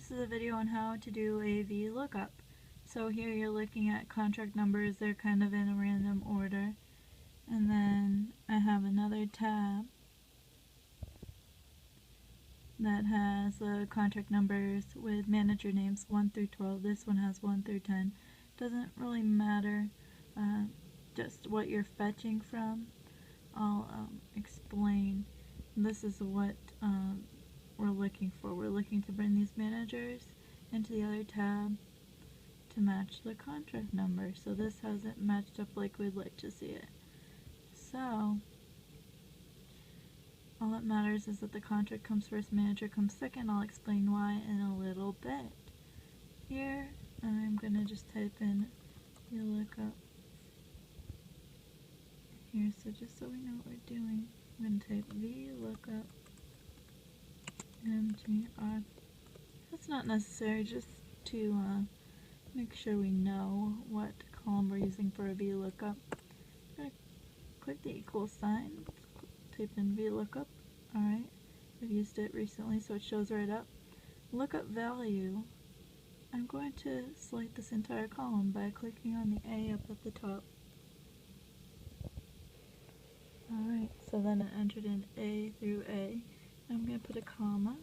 This is a video on how to do a Vlookup. So here you're looking at contract numbers, they're kind of in a random order. And then I have another tab that has the contract numbers with manager names 1 through 12. This one has 1 through 10. Doesn't really matter, just what you're fetching from. I'll explain. This is what we're looking for. We're looking to bring these managers into the other tab to match the contract number. So this hasn't matched up like we'd like to see it. So all that matters is that the contract comes first, manager comes second. I'll explain why in a little bit. Here I'm going to just type in Vlookup here, so just so we know what we're doing, I'm going to type Vlookup MGR. That's not necessary, just to make sure we know what column we're using for a Vlookup. I'm going to click the equal sign, type in Vlookup. Alright, I've used it recently so it shows right up. Lookup value. I'm going to select this entire column by clicking on the A up at the top. Alright, so then I entered in A through A. I'm going to put a comma,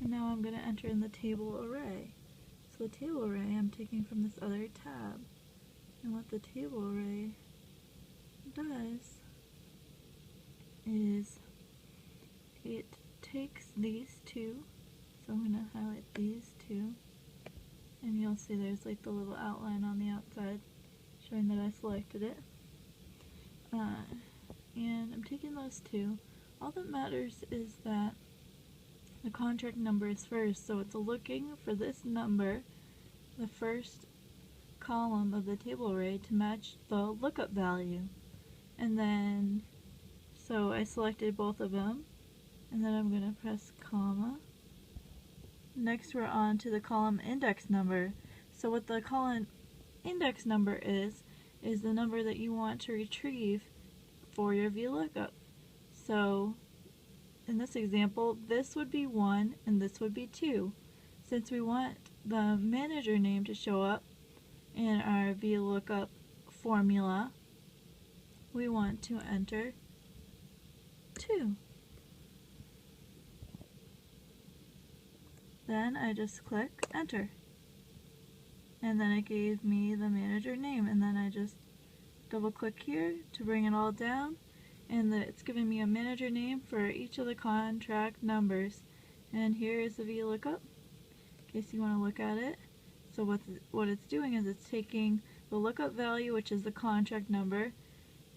and now I'm going to enter in the table array. So the table array I'm taking from this other tab. And what the table array does is it takes these two, so I'm going to highlight these two, and you'll see there's like the little outline on the outside showing that I selected it. And I'm taking those two. All that matters is that the contract number is first, so it's looking for this number, the first column of the table array, to match the lookup value. And then, so I selected both of them, and then I'm going to press comma. Next we're on to the column index number. So what the column index number is the number that you want to retrieve for your Vlookup. So in this example, this would be 1 and this would be 2. Since we want the manager name to show up in our Vlookup formula, we want to enter 2. Then I just click enter. And then it gave me the manager name, and then I just double click here to bring it all down, and it's giving me a manager name for each of the contract numbers. And here is the Vlookup in case you want to look at it. So what it's doing is it's taking the lookup value, which is the contract number,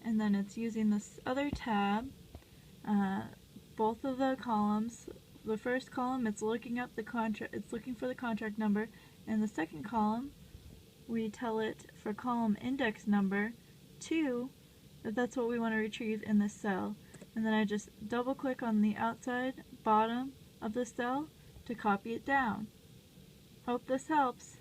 and then it's using this other tab, both of the columns. The first column, it's looking up the contract, it's looking for the contract number, and the second column, we tell it for column index number 2 that that's what we want to retrieve in this cell. And then I just double click on the outside bottom of the cell to copy it down. Hope this helps.